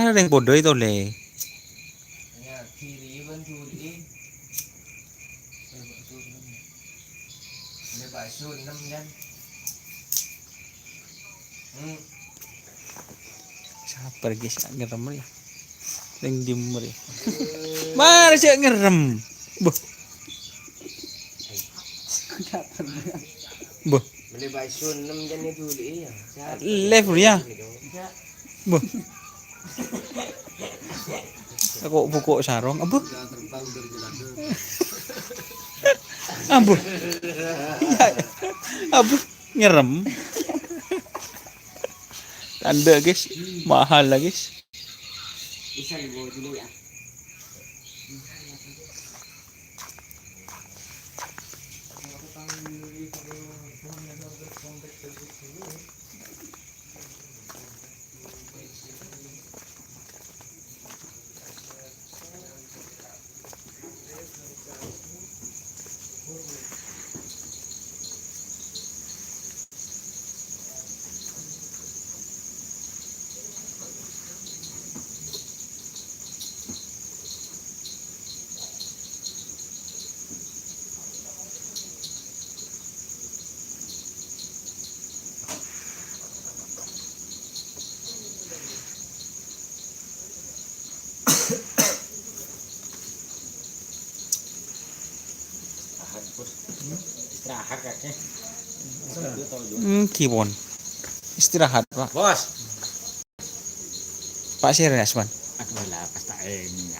ada yang bodoh itu le. Ya kiri kan curi. Ini bakso 6 kan. Sabar guys, ngerem ya. Yang jemur ya. Mana sih ngerem? Boh. Boh. Beli bakso 6 kan itu ya. Level ya. Boh. Kok pokok sarong, abu? Abu. Abu ngerem. Tanda guys, mahal lah guys. Bisa dibawa dulu ya. Istirahat kakek. Kibon. Istirahat pak. Bos. Pak Siras man. Aku lah pas tak ini.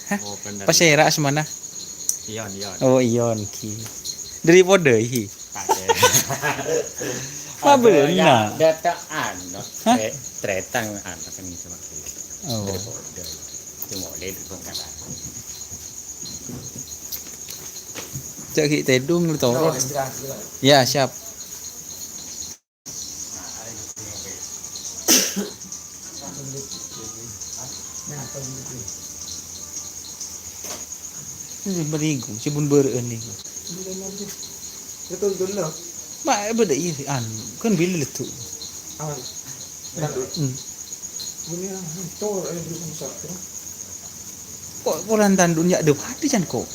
Hah? Pak Siras mana? Iyon. Oh iyon ki. Dari pode hi. Pakai. Apa benar? Dataan. Tretang anak kan itu maksudnya. Oh. Cuma lihat itu kan. Cak tedung lu tau. Ya siap. Ini berigu, si bun beren ni. Betul dulu. Mak beda iya an, kan bila letu. Awan. Ini itu belum satu. Kok pulang tandun ya ada hati kan kok.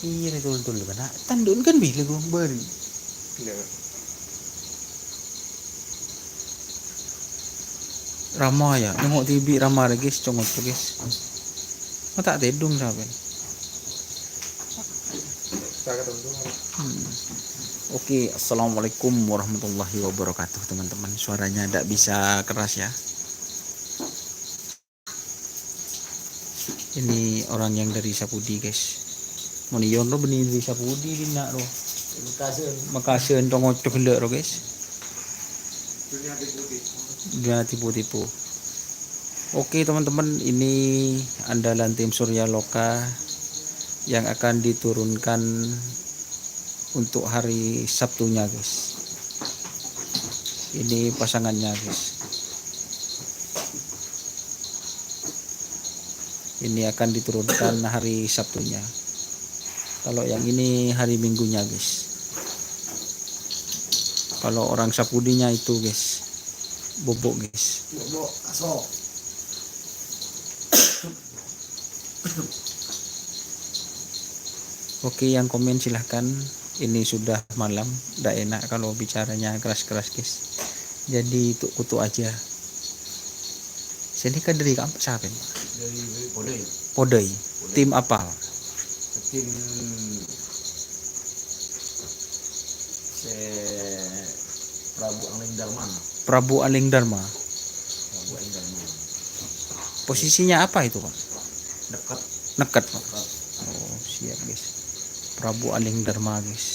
Iya betul kan. Tandun kan bila gue beri. Ramah ya, nengok TV ramah lagi guys, congok tu guys. Kau tak tedung sahabat. Oke, assalamualaikum warahmatullahi wabarakatuh teman-teman. Suaranya tidak bisa keras ya. Ini orang yang dari Sapudi guys. Monion lo benih dari Sapudi di nak lo. Makasih congok tu gelak lo guys. Dia tipu-tipu. Oke teman-teman, ini andalan tim Surya Loka yang akan diturunkan untuk hari Sabtunya guys. Ini pasangannya guys. Ini akan diturunkan hari Sabtunya. Kalau yang ini hari Minggunya guys. Kalau orang Sapudinya itu guys, bobok guys. Bobok aso. Oke, yang komen silahkan. Ini sudah malam, tidak enak kalau bicaranya keras-keras guys. Jadi kutu aja. Sini kan dari kampus siapa? Dari Podei. Podei. Tim apa? Tim Prabu Aling Dharma. Prabu Aling Dharma. Prabu Aling Dharma. Posisinya apa itu Pak? Dekat. Nekat Pak. Oh siap guys. Prabu Aling Dharma guys.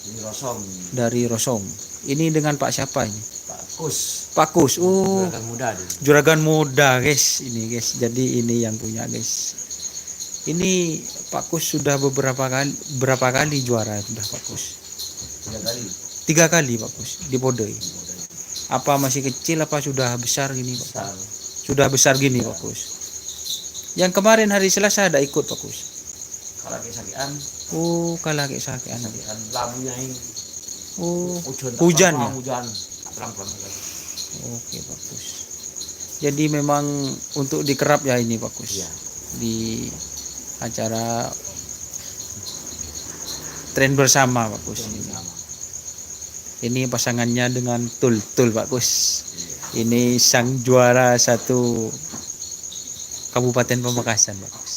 Ini Rosong. Dari Rosong. Ini dengan Pak siapa ini? Pak Kus. Pak Kus. Oh. Juragan muda dia. Juragan muda guys. Ini guys. Jadi ini yang punya guys. Ini Pak Kus sudah berapa kali juara sudah Pak Kus? 3 kali. 3 kali Pak Kus di Podei. Apa masih kecil apa sudah besar gini Pak? Besar. Sudah besar gini Pak Kus. Yang kemarin hari Selasa ada ikut Pak Kus. Kalah ke sakian. Oh, kalah ke sakian. Sakian labunya ini. Oh, Hujan. hujan ya? Hujan. Terang-terang lagi. Oke, bagus. Jadi memang untuk dikerap ya ini bagus. Iya. Di acara tren bersama bagus. Sama. Ini pasangannya dengan Tul bagus. Ini sang juara satu Kabupaten Pamekasan bagus.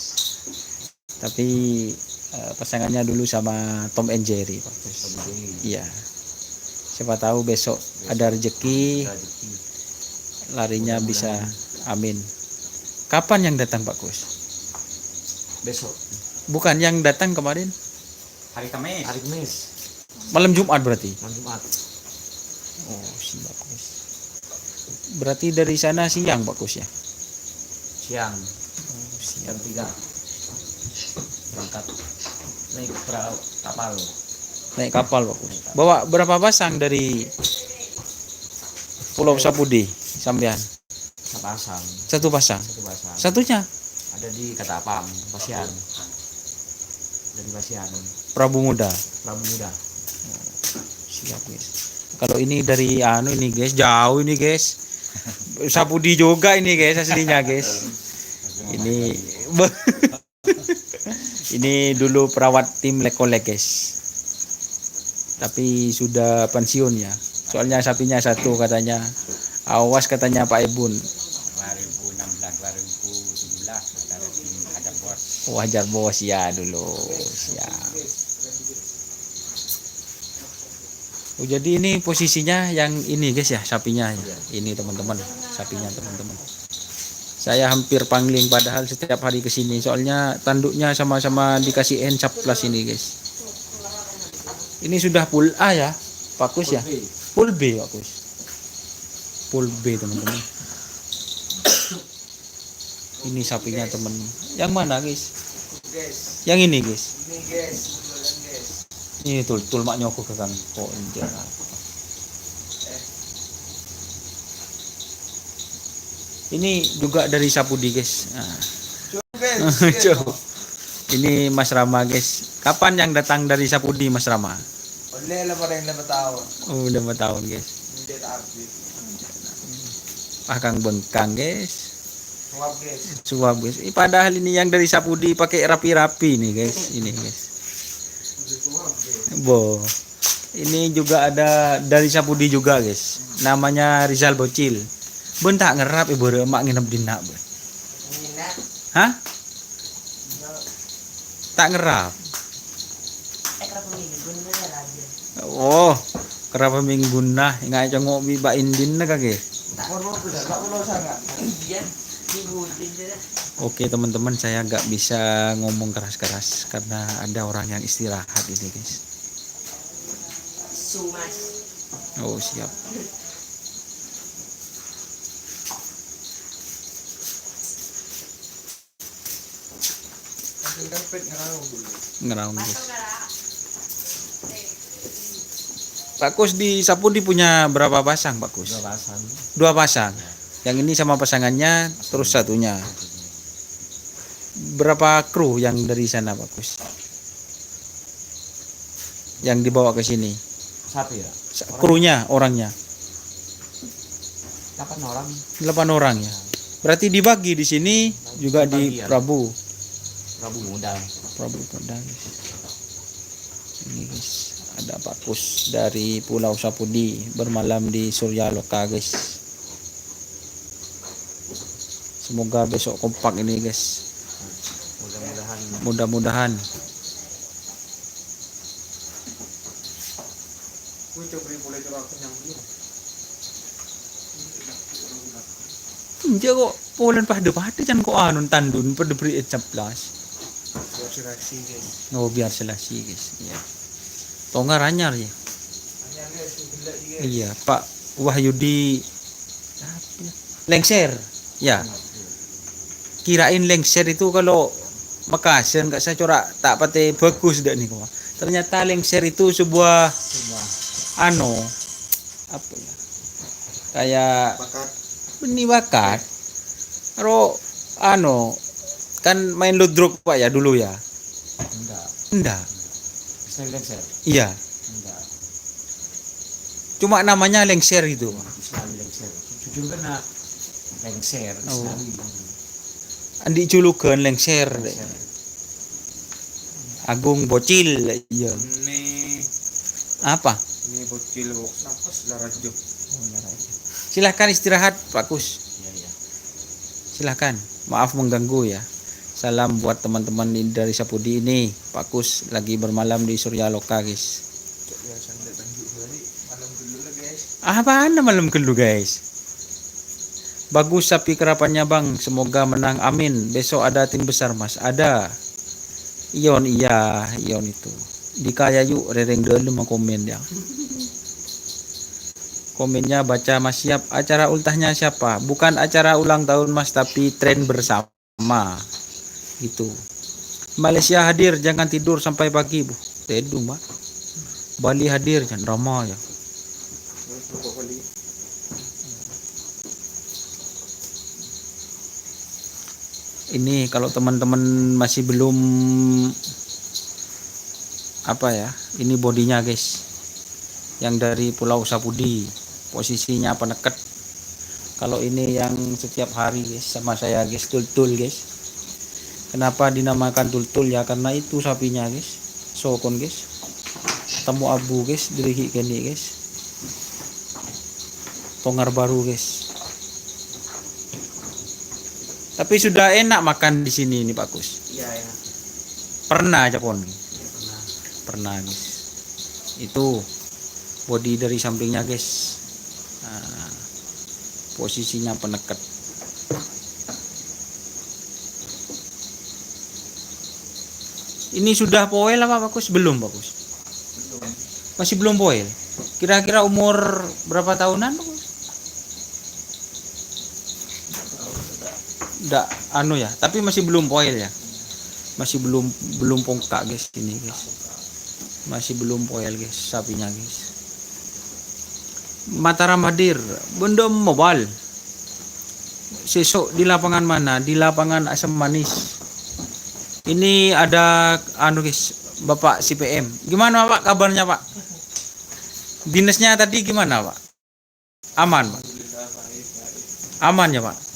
Tapi pasangannya dulu sama Tom and Jerry bagus. Iya. Siapa tahu besok ada rezeki larinya bisa. Amin. Kapan yang datang Pak Kus? Besok. Bukan yang datang kemarin? Hari Kamis. Hari Kamis. Malam Jumat berarti. Malam Jumat. Oh, siap bagus. Berarti dari sana siang Pak Kus ya? Siang. Oh, Jam siap. 3 berangkat naik perahu kapal. Naik kapal Pak Kus. Bawa berapa pasang dari Pulau Sapudi sampean? Sepasang. Satu pasang. Satu pasang. Satunya Ada di Katapang, Basian. Dari Basian. Prabu Muda. Prabu Muda. Siap guys. Kalau ini dari ini guys, jauh ini guys. Sapudi juga ini guys aslinya guys. Ini ini dulu perawat tim Lekolek guys. Tapi sudah pensiun ya. Soalnya sapinya satu katanya. Awas katanya Pak Ebun. 2016 2017 ada tim Hajar Bos. Wajar bos ya dulu. Siap. Oh, jadi ini posisinya yang ini guys ya sapinya. Ini teman-teman, sapinya teman-teman. Saya hampir pangling padahal setiap hari kesini soalnya tanduknya sama-sama dikasih encap plus ini guys. Ini sudah full A ya, Pak Kus ya? Full B Pak Kus. Full B teman-teman. Ini sapinya teman. Yang mana guys? Yang ini guys. Ini guys, guys. Ini tul mak nyoko ke kang kok injak. Ini juga dari Sapudi guys. Nah. Coba. Ini Mas Rama guys. Kapan yang datang dari Sapudi Mas Rama? Oleh lah pada yang 5 tahun. Oh, udah 4 tahun guys. Menjadi artis. Akang bengkang guys. Suap guys. Suap guys. Padahal ini yang dari Sapudi pakai rapi-rapi nih guys. Ini guys. Bo. Ini juga ada dari Sapudi juga guys. Namanya Rizal Bocil. Ben tak ngerap ibu emak nginep di nak ben. Hah? Tak ngerap. Oh, kerap minggu nah ngai congok bi ba indin na kage. Oke teman-teman, saya nggak bisa ngomong keras-keras karena ada orang yang istirahat ini guys. Oh siap. Ngeraung guys. Pak Kus di Sapudi punya berapa pasang Pak Kus? 2 pasang. 2 pasang. Yang ini sama pasangannya terus satunya. Berapa kru yang dari sana Pak Kus? Yang dibawa ke sini? Sapi ya? Krunya, orangnya? 8 orang. 8 orang ya. Berarti dibagi di sini juga di Bagian. Prabu. Prabu Muda. Prabu Muda. Ini guys, ada Pak Kus dari Pulau Sapudi bermalam di Surya Loka guys. Semoga besok kompak ini guys. Mudah-mudahan. Mudah-mudahan. Dia kok polen pada jangan kok anun tandun pada beri ceplas. Seleksi guys. Oh biar selasi guys. Iya. Tonga ranyar ya. Hanya guys, gila guys. Iya, Pak Wahyudi lengser. Ya. Kirain lengser itu kalau Makassar nggak saya corak tak pate bagus dah nih kok. Ternyata lengser itu sebuah apa ya? Kayak Bakat. benih bakat. Kalau kan main ludruk Pak ya dulu ya. Enggak. Enggak. Silencer. Iya. Enggak. Cuma namanya lengser itu. Islami lengser. Jujur kan nak lengser Islami. Andi julukan lengser. Agung bocil iya. Ini Apa? bocil napas larajo. Silahkan istirahat Pak Kus. Iya. Silahkan. Maaf mengganggu ya. Salam buat teman-teman dari Sapudi ini. Pak Kus lagi bermalam di Surya Loka guys. Ya sandet lanjut hari malam dulu lah guys. Apaan malam kelu guys? Bagus sapi kerapannya bang. Semoga menang amin. Besok ada tim besar mas. Ada. Ion iya. Ion itu. Di Kayayu rereng dulu mau komen ya. Komennya baca mas siap. Acara ultahnya siapa? Bukan acara ulang tahun mas. Tapi tren bersama. Gitu. Malaysia hadir. Jangan tidur sampai pagi bu. Tidur mbak. Bali hadir. Jangan ramah ya. Ini kalau teman-teman masih belum apa ya, ini bodinya guys, yang dari Pulau Sapudi, posisinya peneket. Kalau ini yang setiap hari guys sama saya guys, tul-tul guys. Kenapa dinamakan tul-tul ya, karena itu sapinya guys, sokon guys, temu abu guys, diriki kene guys, tongar baru guys. Tapi sudah enak makan di sini nih Pak Kus. Iya ya. Pernah aja pon. Pernah guys. Itu body dari sampingnya guys. Nah, posisinya peneket. Ini sudah poel apa Pak Kus? Belum Pak Kus. Masih belum poel. Kira-kira umur berapa tahunan Pak Kus? Nggak anu ya, tapi masih belum poil ya. Masih belum pongkak guys ini guys. Masih belum poil guys sapinya guys. Mataram hadir, benda mobile. Sesok di lapangan mana? Di lapangan Asam Manis. Ini ada anu guys, Bapak CPM. Gimana Pak kabarnya Pak? Dinasnya tadi gimana Pak? Aman Pak? Aman ya Pak?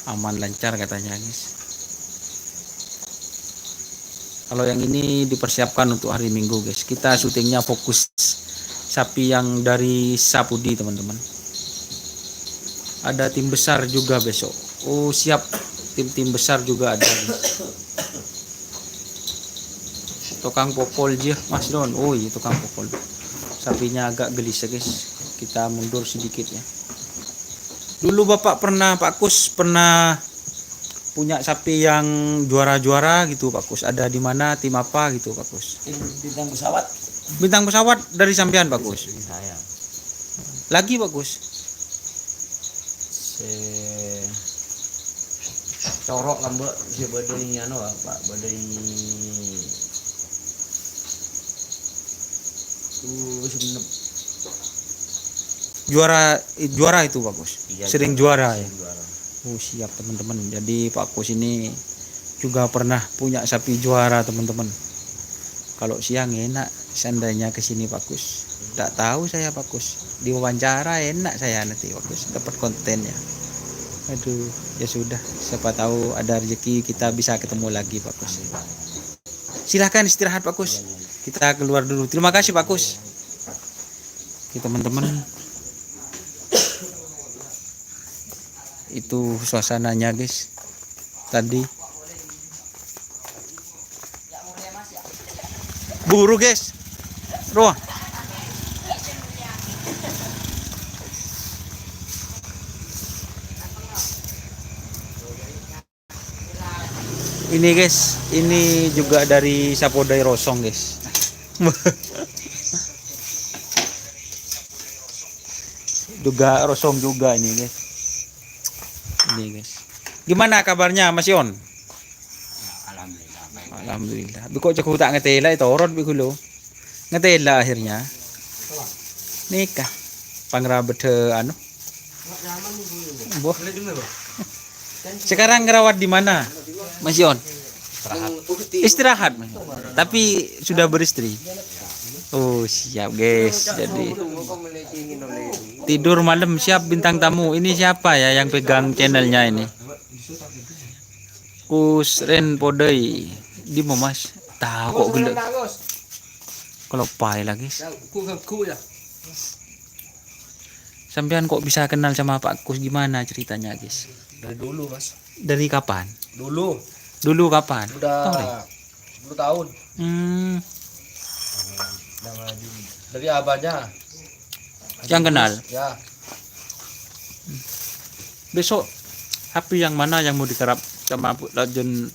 Aman lancar katanya guys. Kalau yang ini dipersiapkan untuk hari Minggu guys. Kita syutingnya fokus sapi yang dari Sapudi teman-teman. Ada tim besar juga besok. Oh siap, tim besar juga ada guys. Tukang popol aja Mas Don. Oh iya tukang popol. Sapinya agak gelisah guys. Kita mundur sedikit ya. Dulu Bapak pernah, Pak Kus pernah punya sapi yang juara-juara gitu Pak Kus. Ada di mana, tim apa gitu Pak Kus? Bintang pesawat. Bintang pesawat dari sampean Pak Kus. Saya. Lagi Pak Kus. Corok kan mbak, si badai anu Pak, badai sebenarnya Juara itu Pak Kus. iya, Sering juara ya. juara. Oh siap teman-teman. Jadi Pak Kus ini juga pernah punya sapi juara teman-teman. Kalau siang enak seandainya ke sini Pak Kus. Tak tahu saya Pak Kus. Diwawancara enak saya nanti Pak Kus dapat kontennya. Aduh, ya sudah. Siapa tahu ada rezeki kita bisa ketemu lagi Pak Kus. Silahkan istirahat Pak Kus. Kita keluar dulu. Terima kasih Pak Kus. Oke teman-teman. Itu suasananya guys. Tadi buru guys. Roh. Ini guys, ini juga dari Sapodai Rosong guys. Juga Rosong juga ini guys. Ini guys. Gimana kabarnya Mas Yon? Alhamdulillah. Baik. Alhamdulillah. Biko cek tak ngetela itu orot bikulo. Ngetela akhirnya. Nikah. Pangrabet anu. Boh. Sekarang ngerawat di mana? Mas Yon. Istirahat. Tapi sudah beristri. Oh, siap guys. Jadi tidur malam siap bintang tamu. Ini siapa ya yang pegang channelnya ini? Kus Ren Podei. Di mau Mas? Tahu kok gelek. Kalau pai lagi. Sampean kok bisa kenal sama Pak Kus, gimana ceritanya, guys? Dari dulu mas. Dari kapan? Dulu. Dulu kapan? Udah Tahu deh. 10 tahun. Dari abahnya. Yang kenal. Ya. Besok HP yang mana yang mau dikerap sama Legend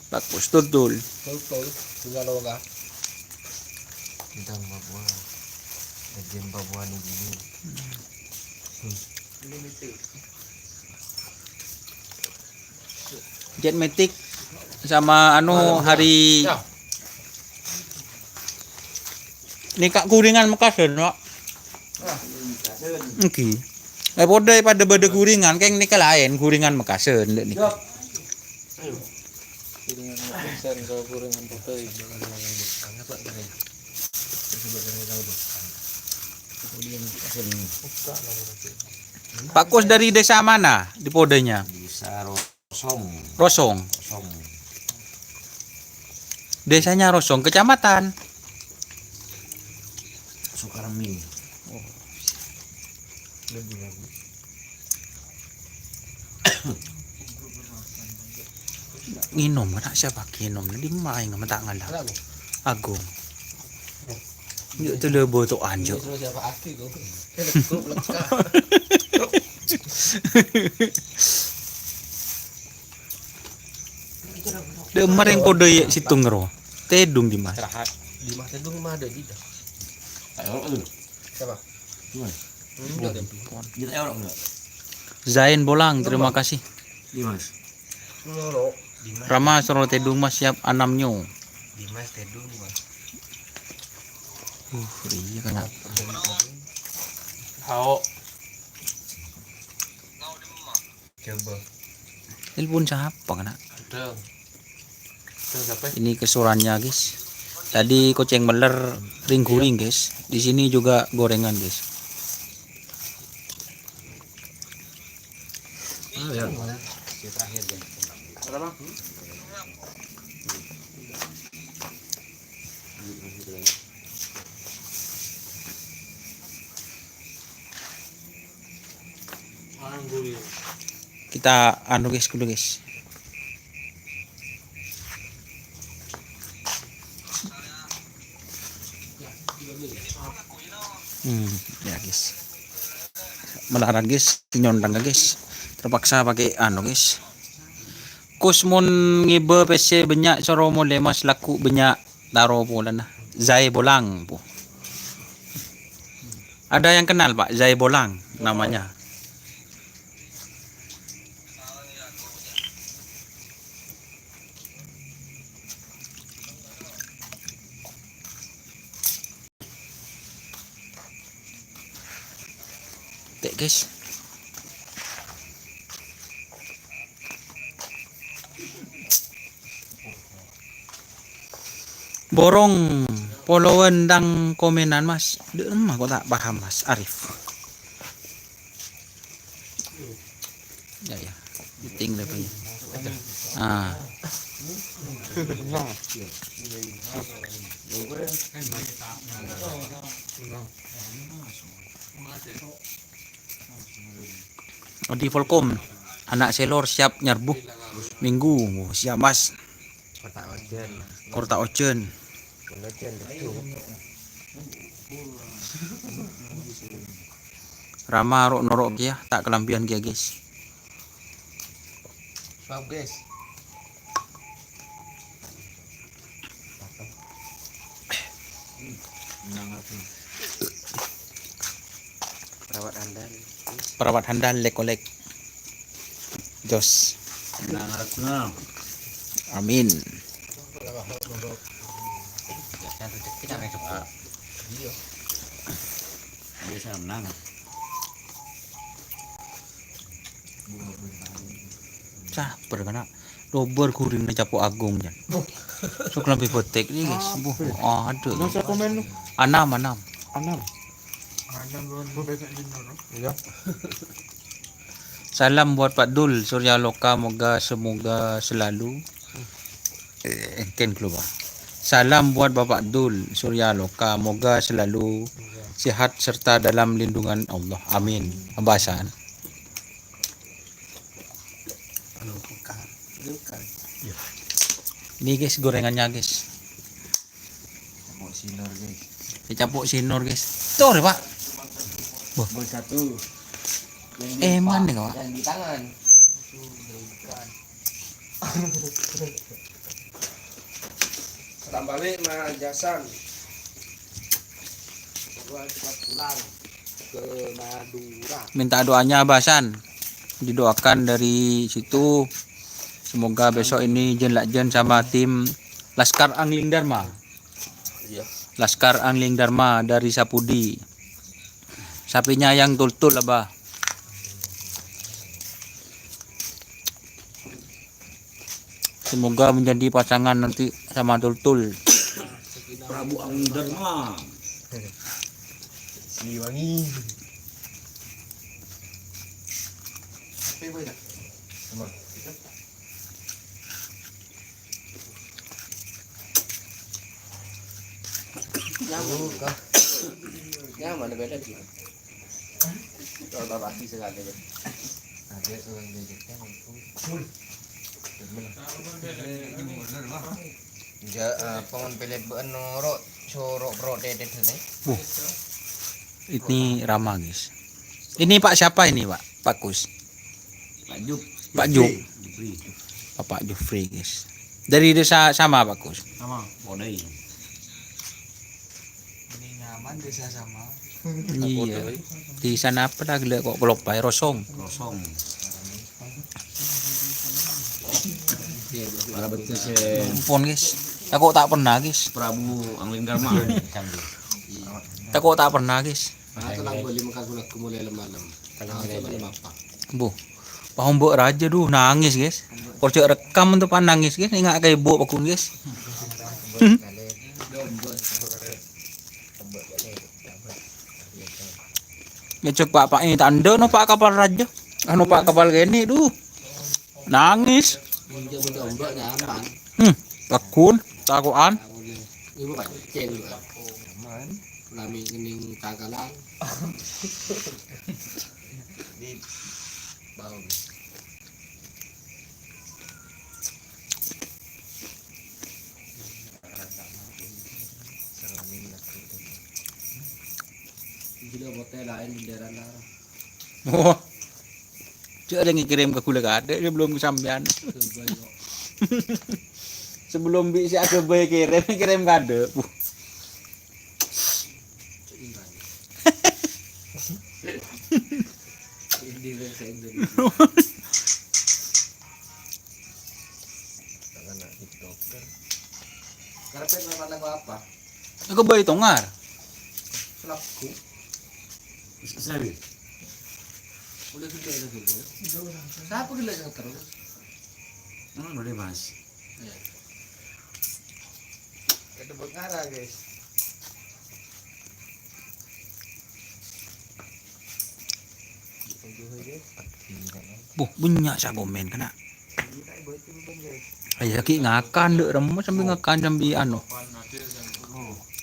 Pak Kus? Betul. Betul. Tinggal loga. Bintang Papua. Legend Papua nih gini. Jet Matic sama hari Ya. nikah kuringan Makassar, Pak. Oke. Podai pada beda kuringan, kayak nikah lain kuringan Makassar ndek nikah. Kuringan besar kalau kuringan putih. Pak Kus dari desa mana di Podainya? Bisa Rosong. Rosong. Rosong. Desanya Rosong, kecamatan Sukarmi. nginom mana siapa nginom di main sama tangan lah. Agung. Yuk tu lebo tu anjo. Siapa aki kau? Demar yang Podai situng ro. Tedung di mas. Di Mas Tedung mah ada tidak? Siapa? Kita orang enggak? Zain Bolang, terima kasih. Dimas. Loro. Dimas. Rama Soro Tedung mas siap anamnyo. Dimas Tedung Mas. Iya kan. Hao. Coba. Telepon siapa kena? Udah. Siapa? Ini kesurannya guys. Tadi koceng meler ring guring guys. Di sini juga gorengan guys. Ya. Kita anu guys dulu guys. Ya guys. Melarat guys, nyondang guys. Terpaksa pakai anu guys. Kusmun ngibe PC banyak soro mole mas laku banyak taro pula nah. Zai Bolang po. Ada yang kenal Pak Zai Bolang namanya. Tek guys. Borong followan dang komenan mas. Mah kok tak paham mas Arif. Ya ya. Ting lebih. Ah. Di Volcom anak selor siap nyerbuh minggu siap mas. Korta Ocean. Rama rok norok ya tak kelampian kia guys. Stop guys. Perawat handal lek-olek. Jos. Amin. Bisa menang. Cah, berkena dober kuring na Capo Agung yan. So, kelampi petek ni guys. Aduh. Masa komen lu? Anam. Anam. Anam doang bebek jino no. Iya. Salam buat Pak Dul Surya Loka, semoga selalu Ken keluar. Salam buat Bapak Dul Surya Loka, moga selalu sehat serta dalam lindungan Allah. Amin. Pembahasan. Anu bukan. Ini guys gorengannya guys. Mau sinar guys. Dicampur sinur guys. Tuh deh Pak. Bol satu. Eman deh Pak. Yang di tangan. Selam balik Mas Jasan. Gua cepat pulang ke Madura. Minta doanya Basan. Didoakan dari situ. Semoga besok ini Jen Lakjen sama tim Laskar Angling Dharma. Iya. Laskar Angling Dharma dari Sapudi. Sapinya yang tul-tul Abah. Semoga menjadi pasangan nanti sama tul-tul. Prabu Angling Dharma. Siliwangi. Apa boy dah? Sama. Nyaman beda gitu. Kalau lagi sekali. Ada orang gadgetnya itu. Pengen pilih benoro sorok bro dedet tadi. Ini Rama guys. Ini Pak siapa ini Pak? Pak Kus. Pak Jup. Pak Juk. Jupri. Bapak Jufri guys. Dari desa sama Pak Kus. Sama. Bodai. Ini nyaman desa sama. Iya. Di sana apa dah gila kok kelopai rosong. Kosong. Para betul si Ampun guys. Aku tak pernah guys. Prabu Angling Dharma. Aku tak pernah guys. Aku lang boleh makan kulak kumulai malam. Kalau malam apa? Bu. Pahumbuk raja duh nangis guys. Korcok rekam untuk nangis guys. Ingat kayak ibu pakun guys. Ngecek pak ini tanda no pak kapal raja. Anu pak kapal gini duh. Nangis. Dia mencoba nyaman. Pakun. Takuan. Ibu pak ceng juga. Nyaman. Lami kening kagalan. Di bau. Gila botel lain di daerah. Oh. Cuk ada yang ngirim ke kula ada dia belum kesampean. Sebelum bisa aku kirim kade. Ini saya anak TikToker. Karpet memang lagu apa? Aku bayi tongar. Selapku. Sari. Udah gede lagi gue. Siapa gila yang terus? Boleh Mas. Kita buat ngara guys. Banyak saya komen kena. Ayah ki ngakan dek remus sambil ngakan sambil anu.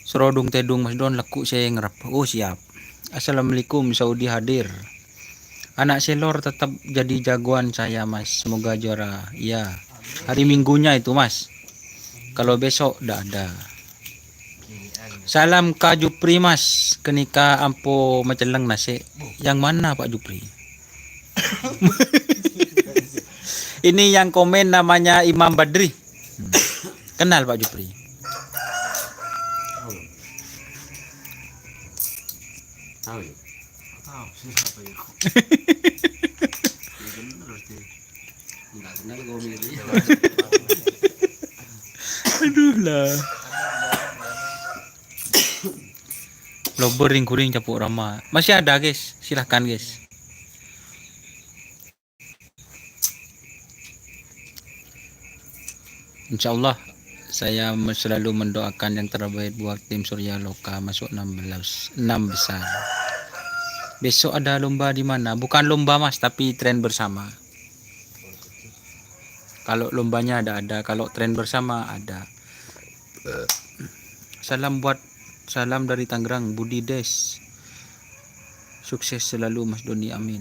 Serodung tedung Mas Don laku saya ngerap. Oh siap. Assalamualaikum Saudi hadir. Anak selor tetap jadi jagoan saya Mas. Semoga juara. Ya. Hari Minggunya itu Mas. Kalau besok dah ada. Salam Kak Jupri Mas. Kenika ampo maceleng nasi. Yang mana Pak Jupri? Ini yang komen namanya Imam Badri. Kenal Pak Jupri? Tahu ya? Tahu siapa ya? Enggak kenal gue milih. Aduh lah. Lober ring-kuring capuk Rama. Masih ada guys. Silahkan guys. Insya Allah Saya selalu mendoakan yang terbaik buat tim Surya Loka masuk 16 6 besar. Besok ada lomba di mana? Bukan lomba Mas, tapi tren bersama. Kalau lombanya ada, kalau tren bersama ada. Salam dari Tangerang, Budi Des. Sukses selalu Mas Doni, amin.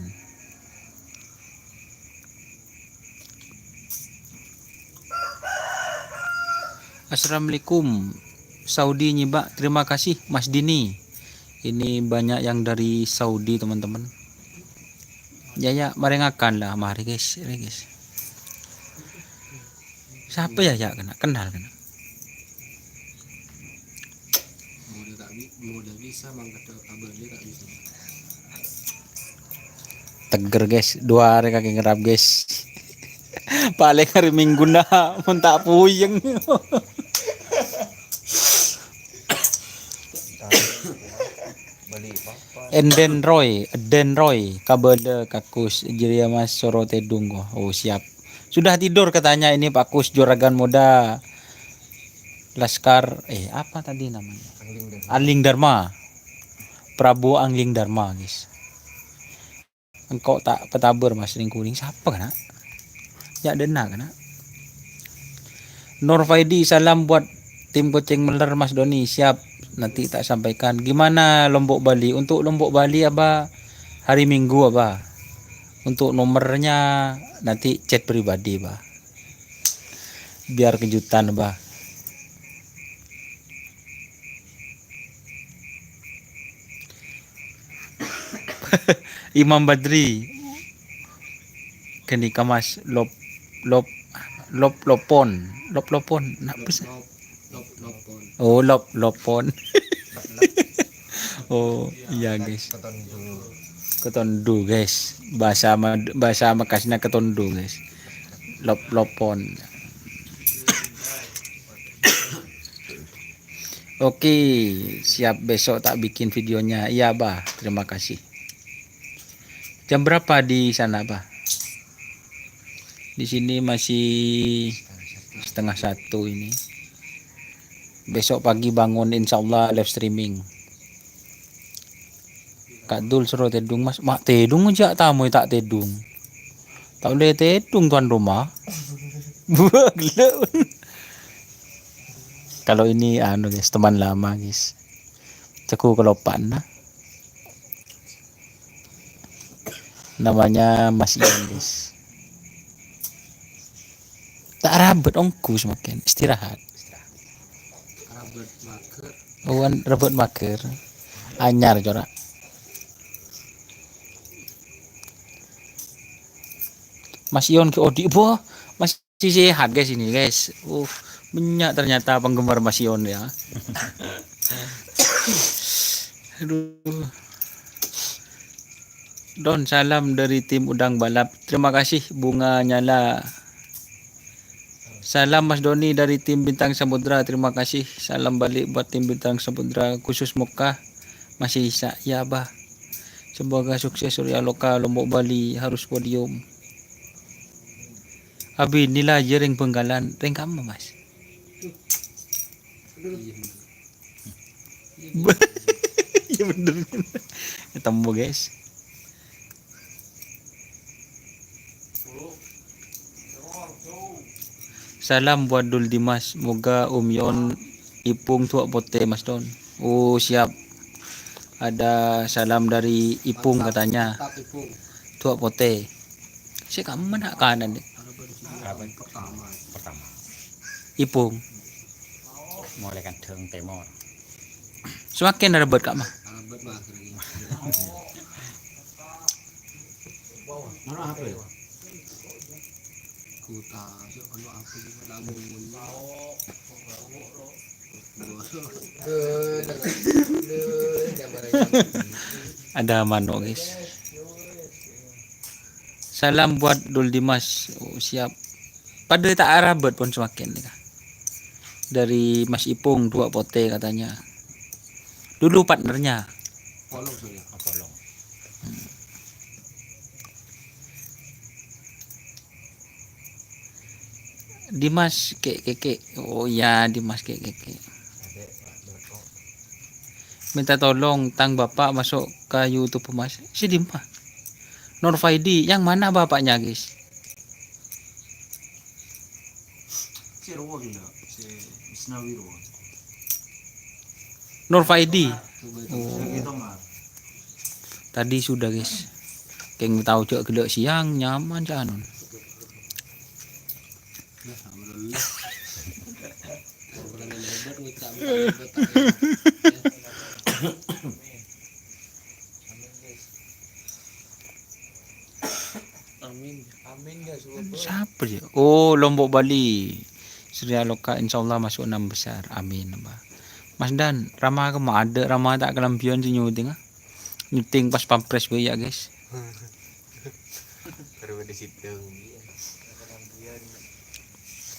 Assalamualaikum Saudi Nyibak, terima kasih Mas Dini. Ini banyak yang dari Saudi teman-teman. Ya mari ngakan lah, mari guys. Siapa ya kena kenal kena. Mudah bisa mangkat abang dia tak bisa. Teger guys, 2 hari kaki ngerap guys. Paling hari Minggu nah, mun tak puyeng. Balik papa. Eden Roy, kabel kakus Jiria Mas Sorote Dunggo. Oh siap. Sudah tidur katanya ini Pak Kus Juragan Muda. Laskar apa tadi namanya? Angling Dharma. Prabowo Angling Dharma, guys. Engkau tak petabur Mas ring kuning siapa kena? Ya dena kena. Nur Faidi, salam buat tim Kucing Meler Mas Doni, siap. Nanti tak sampaikan. Gimana Lombok Bali? Untuk Lombok Bali apa hari Minggu apa? Untuk nomornya nanti chat pribadi, Bah. Biar kejutan, Bah. Imam Badri. Kenika Mas lopon. Apa sih? Lopon. Oh, lopon. Oh, iya guys. Ketondu guys. Bahasa Makassarnya ketondu guys. Lopon. Oke, siap besok tak bikin videonya. Iya, Bah. Terima kasih. Jam berapa di sana, Bah? Di sini masih 12:30 ini. Besok pagi bangun insyaallah live streaming. Kak Dul suruh tedung Mas. Mak tedung aja tamu tak tedung. Tak boleh tedung tuan rumah. Gila. Kalau ini guys, teman lama guys. Ceku kelopan nah. Namanya Mas Ian guys. Tak rabet ongku semakin istirahat. Rabet maker. Rebut maker. Anyar corak. Mas Ion ke Odi. Wah, masih sehat guys ini guys. Banyak ternyata penggemar Mas Ion ya. Aduh. Don, salam dari tim Udang Balap. Terima kasih Bunga Nyala. Salam Mas Doni dari tim Bintang Samudra. Terima kasih. Salam balik buat tim Bintang Samudra khusus Mekah. Masih Isa. Ya, Bah. Semoga sukses Surya Loka Lombok Bali harus podium. Abi nila jering Penggalan. Teng kamu, Mas. Iya bener. Ketemu guys. Salam buat Dul Dimas. Moga Yon Ipung Tuak Pote Mas Don. Oh siap. Ada salam dari Ipung katanya. Tuak Pote. Saya kamu mana kanan deh. pertama Ipung. mulai kan deng temor Semakin ada buat kak mah. Rabet maker lagi. Mana apa ya? Kuta, anu apa juga lambung. Ada mano guys. Salam buat Dul Dimas. Oh, siap. Pada tak arabet pun semakin nih. Dari Mas Ipung Tuak Pote katanya. Dulu partnernya. Kolong sorry. apolong Dimas keke. Oh ya, Dimas keke. Minta tolong tang bapak masuk ke YouTube Mas. Si Dimas. Nur Faidi, yang mana bapaknya guys? Si Rowo gila, si Isnawi Rowo. Nur Faidi. Gitu mah. Tadi sudah guys. Keng tahu cok gelek siang nyaman canon. Amin ya semua. Siapa dia? Oh, Lombok Bali. Surya Loka insyaallah masuk 6 besar. Amin, Mbak. Mas Dan, Rama ke ada Rama tak kelampion si nyuting ah. Nyuting pas pampres we ya, guys. Baru di situ.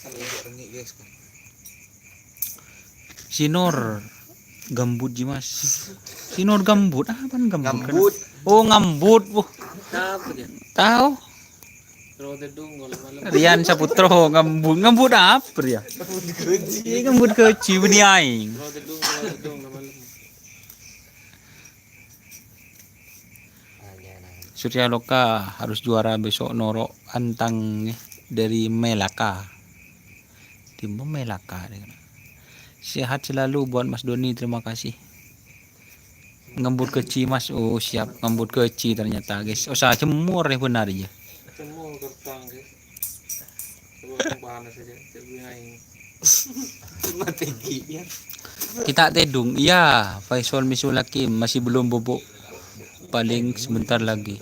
Rengik guys kan. Sinor gambut ji Mas. Sinor gambut apa gambut? Gambut. Oh, ngambut. Wah, Apa dia? tahu. Kalau tedung malam-malam. Rian Saputro ngambut apa ya? Ini ngambut keci beni aing. Kalau tedung malam-malam. Surya Loka harus juara besok Noro antang dari Melaka. Tim Melaka. Sehat selalu buat Mas Doni, terima kasih. Ngembut keci Mas, oh siap ngembut keci ternyata guys. Oh saya cemur ya benar ya. Semua kertang guys. Coba panas saja. Coba aing. Mati ya. Kita tedung, iya Faisal Misulakim masih belum bobok. Paling sebentar lagi.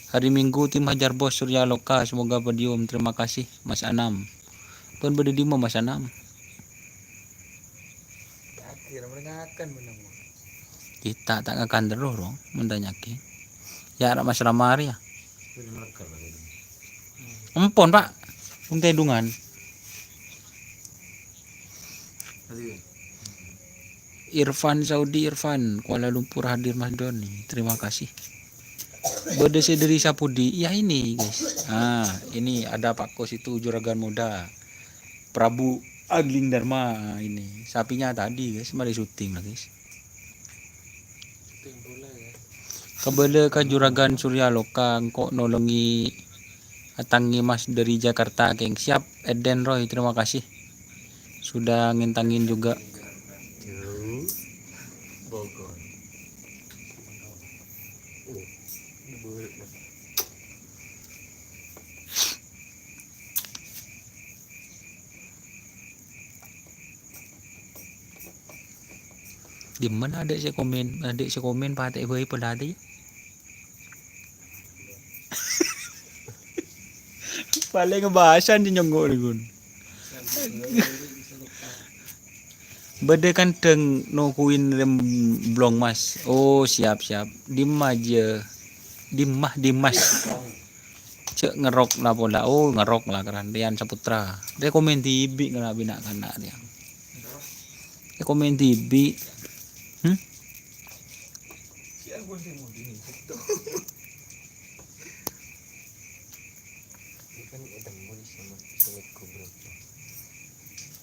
Hari Minggu tim Hajar Bos Surya Loka, semoga podium. Terima kasih Mas Anam. Pun berdiri mau Mas Anam. Akhir mereka akan menang. Kita tak akan terus dong mendanyakin. Ya Mas Ramari ya. Empon Pak. Tedungan. Irfan Saudi Irfan Kuala Lumpur hadir Mas Doni, terima kasih. Berdesi dari Sapudi, ya ini guys. Nah ini ada Pak Kos itu juragan muda Prabu Agling Dharma ini sapinya tadi guys, mari syuting lah guys. Syuting bola ya. Kebele ke juragan Surya Loka kok nolongi atangi Mas dari Jakarta geng. Siap Eden Roy, terima kasih sudah ngintangin juga. Bogor. Di mana adik saya komen patek bayi pada tadi. Paling ngebahasan di nyonggok ni gun. Bede kanteng no kuin rem blong Mas. Oh siap. Dimas. Cek ngerok lah pola. Oh ngerok lah keran Rian Saputra. Dia komen tibi kena bina kana dia. Dia komen tibi. Si Agun sih mau dini. Ikan edam boleh sama sulit kubro.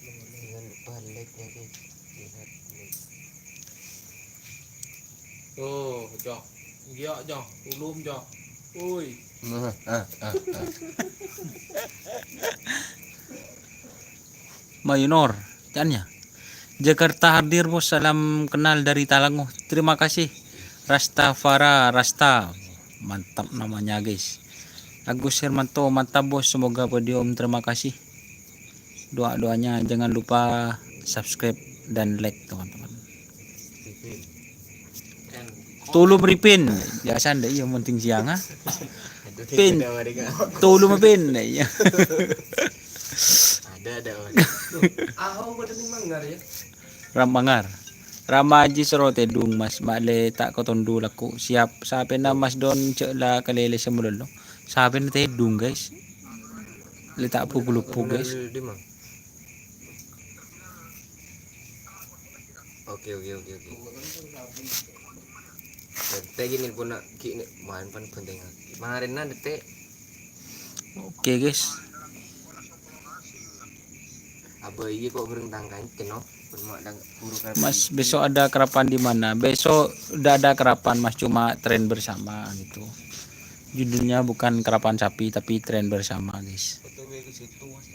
Dengan baliknya guys. Lihat nih. Oh, jauh. Iya, jauh. Ulum jauh. Oi. Mayunor, cannya. Jakarta hadir bos, salam kenal dari Talanguh. Terima kasih. Rasta. Mantap namanya guys. Agus Hermanto, mantap bos, semoga podium. Terima kasih. Doa-doanya jangan lupa subscribe dan like teman-teman. Tulu meripin. Biasa ndak iya penting siang ah. Pin. Tulu mepin. Iya. Ada. Ahong pada ni manggar ya. Ramangar. Ramaji sero tedung Mas Male tak kotondu laku siap sape na Mas Don cek la kalele semulolo. Sape na tedung guys. Le tak pupulupu guys. Oke. Teh gini pun nak kini main pan penting. Kemarin na dete Oke guys. Apa iya kok berentang kancen no? Bermak dan buru kan. Mas besok ada kerapan di mana? Besok udah ada kerapan Mas, cuma tren bersama gitu. Judulnya bukan kerapan sapi tapi tren bersama guys. Foto gue ke situ mas.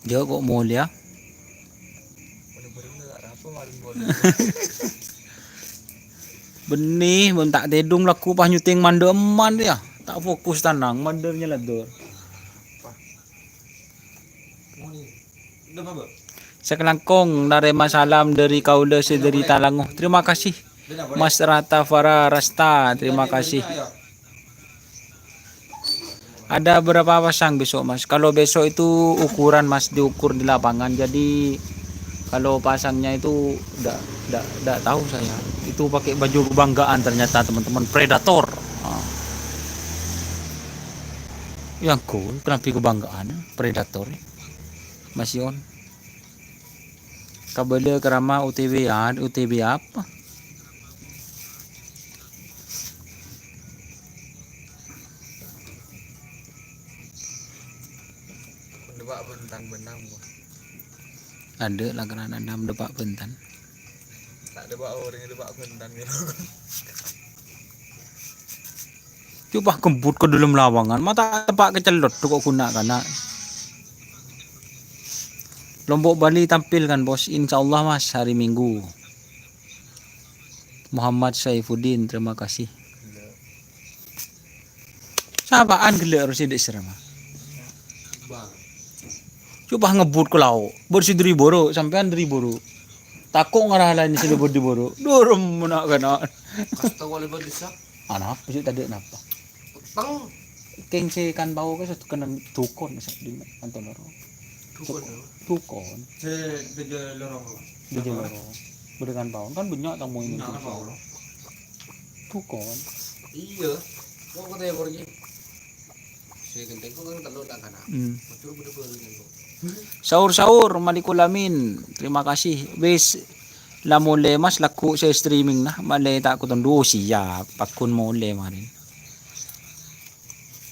Dia kok mau lihat? Bener-bener nggak apa maling bola. Benih bentak tedung laku pas nyuting mandeman dia. Tak fokus tanang mandernya lah dur. Udah apa? Sekelangkong narema salam dari kaula sederi Talango. Terima kasih. Mas Rata Farah Rasta, terima kasih. Ada berapa pasang besok Mas? Kalau besok itu ukuran Mas diukur di lapangan. Jadi kalau pasangnya itu enggak tahu saya. Itu pakai baju kebanggaan ternyata teman-teman, Predator. Ah. Yang cool, kenapa kebanggaan Predator? Mas Yon. Kabel kerama UTB ya, UTB apa? Debak bentan benang gua. Ada lah kerana enam depak bentan. Tak debak orang debak bentan gitu. Coba kembut ke dalam lawangan, mata tepak kecelot tuh kok guna kana. Lombok Bali tampil kan bos, insya Allah Mas hari Minggu. Muhammad Saifuddin, terima kasih. Sahabaan gila harus tidak serama. Bang. Coba ngebut ke laut, bersih dari boro, sampean dari boro. Takut ngarah lain sih lebih di boro. Dorong menak kana. Kasta wala ba disak? Anak, besok tadi kenapa? Pang. Keng si kan bau ke satu kena tukon sa di kantor loro. Tukon. Tukon, Bejo lorong. di loro. Berikan bau kan banyak tamu ini. Tukon. Iya. Kok kata ya pergi? Saya genteng kok kan telur tak kana. Betul betul kan. Sahur malikulamin. Terima kasih. Wes la mole Mas laku sa streaming na. Malay tak ko tondo siap. Pakun mole marin.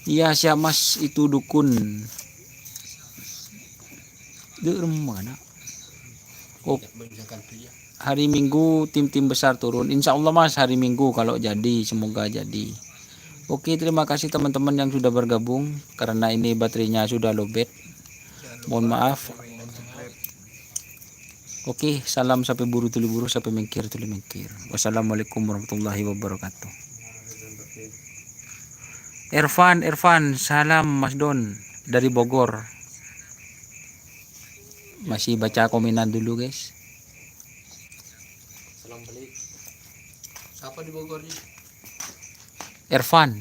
Iya siap Mas itu dukun. Di mana? Oh, Menjaga pria. hari Minggu tim-tim besar turun. Insya Allah Mas hari Minggu kalau jadi, semoga jadi. Oke, terima kasih teman-teman yang sudah bergabung. Karena ini baterainya sudah lowbat. Mohon maaf. Oke, salam sampai buru tuli buru sampai mengkir tuli mengkir. Wassalamualaikum warahmatullahi wabarakatuh. Irfan, salam Mas Don dari Bogor. Masih baca komenan dulu guys. Salam balik. Siapa di Bogor ini? Irfan.